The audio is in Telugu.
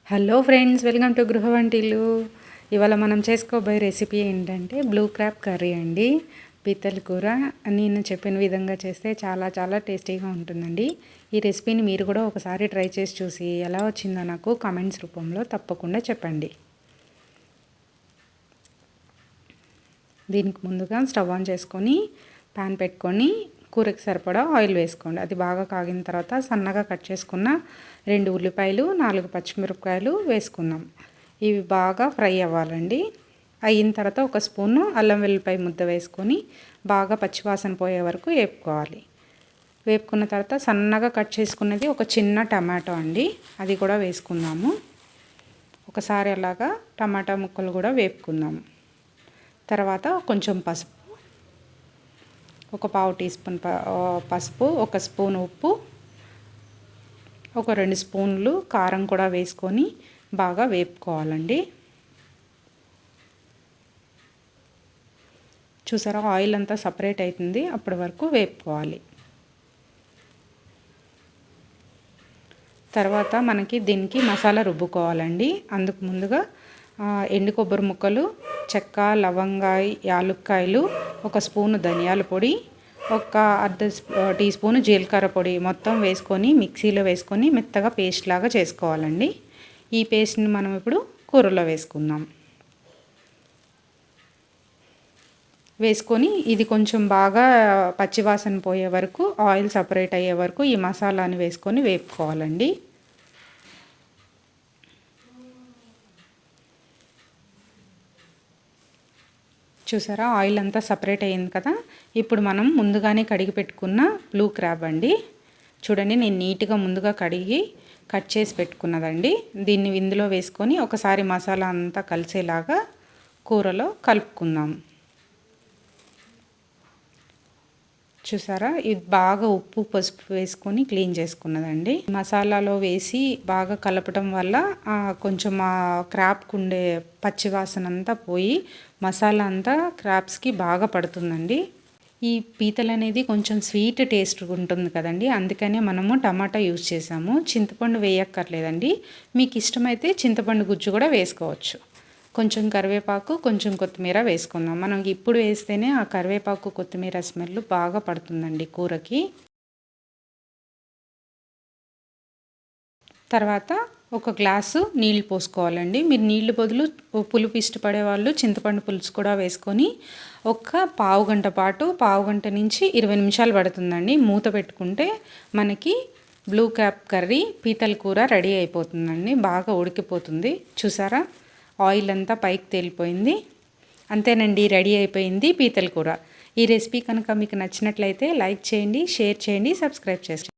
హలో ఫ్రెండ్స్, వెల్కమ్ టు గృహ వంటిల్లు. ఇవాళ మనం చేసుకోబోయే రెసిపీ ఏంటంటే బ్లూ క్రాబ్ కర్రీ అండి. పీతల కూర నేను చెప్పిన విధంగా చేస్తే చాలా చాలా టేస్టీగా ఉంటుందండి. ఈ రెసిపీని మీరు కూడా ఒకసారి ట్రై చేసి చూసి ఎలా వచ్చిందో నాకు కామెంట్స్ రూపంలో తప్పకుండా చెప్పండి. దీనికి ముందుగా స్టవ్ ఆన్ చేసుకొని ప్యాన్ పెట్టుకొని కూరకి సరిపడా ఆయిల్ వేసుకోండి. అది బాగా కాగిన తర్వాత సన్నగా కట్ చేసుకున్న 2 ఉల్లిపాయలు, 4 పచ్చిమిరపకాయలు వేసుకుందాం. ఇవి బాగా ఫ్రై అవ్వాలండి. అయిన తర్వాత ఒక స్పూను అల్లం వెల్లిపాయ ముద్ద వేసుకొని బాగా పచ్చివాసన పోయే వరకు వేపుకోవాలి. వేపుకున్న తర్వాత సన్నగా కట్ చేసుకున్నది ఒక చిన్న టమాటో అండి, అది కూడా వేసుకుందాము. ఒకసారి అలాగా టమాటా ముక్కలు కూడా వేపుకుందాము. తర్వాత కొంచెం పసుపు, ఒక పావు టీ స్పూన్ పసుపు, ఒక స్పూన్ ఉప్పు, ఒక 2 స్పూన్లు కారం కూడా వేసుకొని బాగా వేపుకోవాలండి. చూసారా, ఆయిల్ అంతా సపరేట్ అవుతుంది, అప్పటి వరకు వేపుకోవాలి. తర్వాత మనకి దీనికి మసాలా రుబ్బుకోవాలండి. అందుకు ముందుగా ఎండు కొబ్బరి ముక్కలు, చెక్క, లవంగాయ, యాలుక్కాయలు, ఒక స్పూను ధనియాల పొడి, ఒక అర్ధ టీ స్పూను జీలకర్ర పొడి మొత్తం వేసుకొని మిక్సీలో వేసుకొని మెత్తగా పేస్ట్ లాగా చేసుకోవాలండి. ఈ పేస్ట్ని మనం ఇప్పుడు కూరలో వేసుకుందాం. వేసుకొని ఇది కొంచెం బాగా పచ్చివాసన పోయే వరకు, ఆయిల్ సపరేట్ అయ్యే వరకు ఈ మసాలాని వేసుకొని వేపుకోవాలండి. చూసారా, ఆయిల్ అంతా సపరేట్ అయ్యింది కదా. ఇప్పుడు మనం ముందుగానే కడిగి పెట్టుకున్న బ్లూ క్రాబ్ అండి. చూడండి, నేను నీట్గా ముందుగా కడిగి కట్ చేసి పెట్టుకున్నదండి. దీన్ని ఇందులో వేసుకొని ఒకసారి మసాలా అంతా కలిసేలాగా కూరలో కలుపుకుందాం. చూసారా, ఇది బాగా ఉప్పు పసుపు వేసుకొని క్లీన్ చేసుకున్నదండి. మసాలాలో వేసి బాగా కలపడం వల్ల కొంచెం ఆ క్రాబ్కి ఉండే పచ్చివాసన అంతా పోయి మసాలా అంతా క్రాబ్స్కి బాగా పడుతుందండి. ఈ పీతలు అనేది కొంచెం స్వీట్ టేస్ట్ ఉంటుంది కదండి, అందుకనే మనము టమాటా యూజ్ చేసాము. చింతపండు వేయక్కర్లేదండి. మీకు ఇష్టమైతే చింతపండు గుజ్జు కూడా వేసుకోవచ్చు. కొంచెం కరివేపాకు, కొంచెం కొత్తిమీర వేసుకుందాం. మనం ఇప్పుడు వేస్తేనే ఆ కరివేపాకు కొత్తిమీర స్మెల్ బాగా పడుతుందండి కూరకి. తర్వాత ఒక గ్లాసు నీళ్ళు పోసుకోవాలండి. మీరు నీళ్ళు బదులు పులుపు ఇష్టపడే వాళ్ళు చింతపండు పులుసు కూడా వేసుకొని ఒక పావు గంట నుంచి 20 నిమిషాలు పడుతుందండి. మూత పెట్టుకుంటే మనకి బ్లూ క్రాబ్ కర్రీ పీతల కూర రెడీ అయిపోతుందండి. బాగా ఉడికిపోతుంది. చూసారా, ఆయిల్ అంతా పైకి తేలిపోయింది. అంతేనండి, రెడీ అయిపోయింది పీతల కూర. ఈ రెసిపీ కనుక మీకు నచ్చినట్లయితే లైక్ చేయండి, షేర్ చేయండి, సబ్స్క్రైబ్ చేయండి.